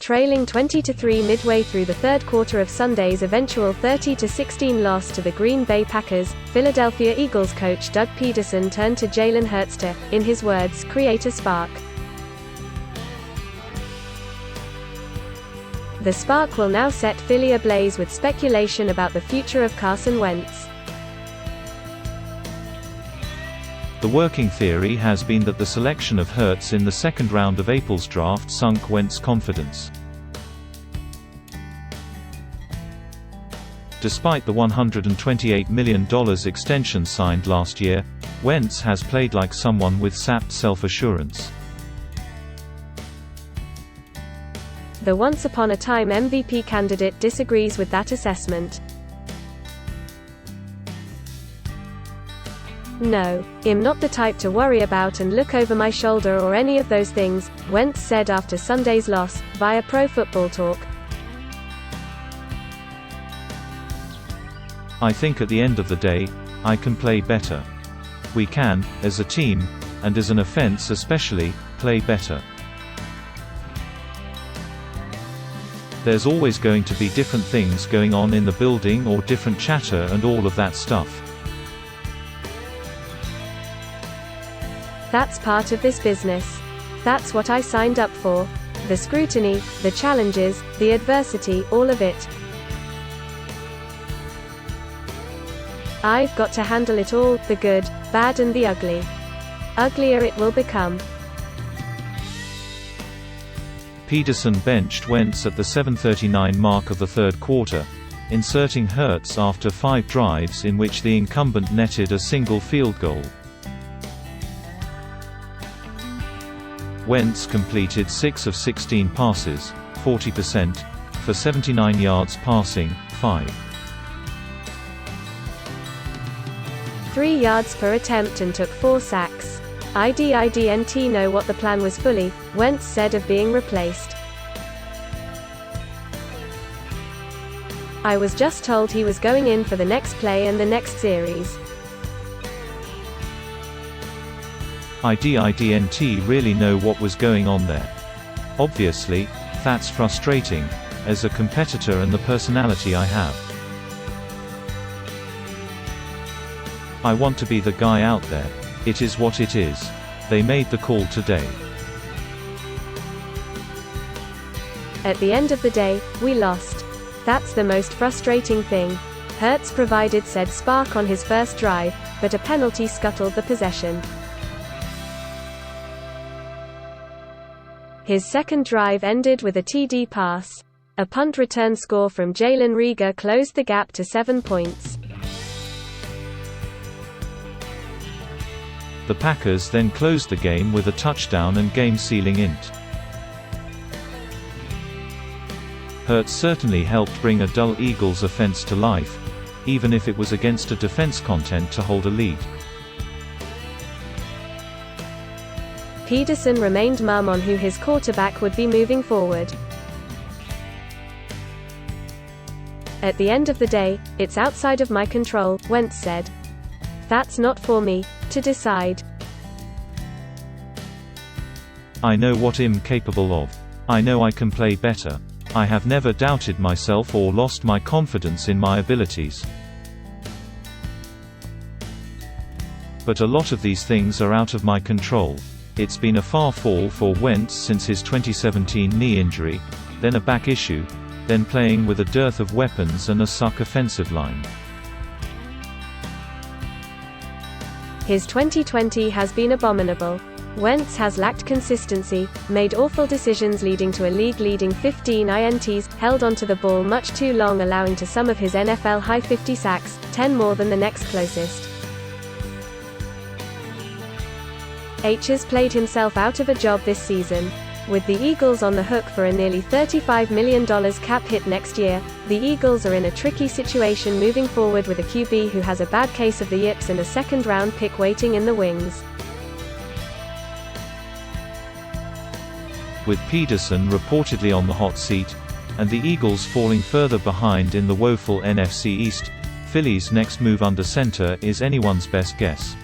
trailing 20-3 midway through the third quarter of Sunday's eventual 30-16 loss to the Green Bay Packers, Philadelphia Eagles coach Doug Pederson turned to Jalen Hurts to, in his words, create a spark. The spark will now set Philly ablaze with speculation about the future of Carson Wentz. The working theory has been that the selection of Hurts in the second round of April's draft sunk Wentz's confidence. Despite the $128 million extension signed last year, Wentz has played like someone with sapped self-assurance. The once-upon-a-time MVP candidate disagrees with that assessment. "No, I'm not the type to worry about and look over my shoulder or any of those things," Wentz said after Sunday's loss, via Pro Football Talk. "I think at the end of the day, I can play better. We can, as a team, and as an offense especially, play better. There's always going to be different things going on in the building or different chatter and all of that stuff. That's part of this business. That's what I signed up for. The scrutiny, the challenges, the adversity, all of it. I've got to handle it all, the good, bad and the ugly. Uglier it will become." Pederson benched Wentz at the 7:39 mark of the third quarter, inserting Hurts after 5 drives in which the incumbent netted a single field goal. Wentz completed 6 of 16 passes, 40%, for 79 yards passing, 3 yards per attempt and took 4 sacks. "I didn't know what the plan was fully," Wentz said of being replaced. "I was just told he was going in for the next play and the next series. I didn't really know what was going on there. Obviously, that's frustrating, as a competitor and the personality I have. I want to be the guy out there. It is what it is. They made the call today. At the end of the day, we lost. That's the most frustrating thing." Hurts provided said spark on his first drive, but a penalty scuttled the possession. His second drive ended with a TD pass. A punt return score from Jalen Hurts closed the gap to 7 points. The Packers then closed the game with a touchdown and game-sealing int. Hurts certainly helped bring a dull Eagles offense to life, even if it was against a defense content to hold a lead. Pederson remained mum on who his quarterback would be moving forward. "At the end of the day, it's outside of my control," Wentz said. "That's not for me to decide. I know what I'm capable of. I know I can play better. I have never doubted myself or lost my confidence in my abilities. But a lot of these things are out of my control." It's been a far fall for Wentz since his 2017 knee injury, then a back issue, then playing with a dearth of weapons and a suck offensive line. His 2020 has been abominable. Wentz has lacked consistency, made awful decisions leading to a league-leading 15 INTs, held onto the ball much too long, allowing to some of his NFL high 50 sacks, 10 more than the next closest. H has played himself out of a job this season. With the Eagles on the hook for a nearly $35 million cap hit next year, the Eagles are in a tricky situation moving forward with a QB who has a bad case of the yips and a second-round pick waiting in the wings. With Pederson reportedly on the hot seat, and the Eagles falling further behind in the woeful NFC East, Philly's next move under center is anyone's best guess.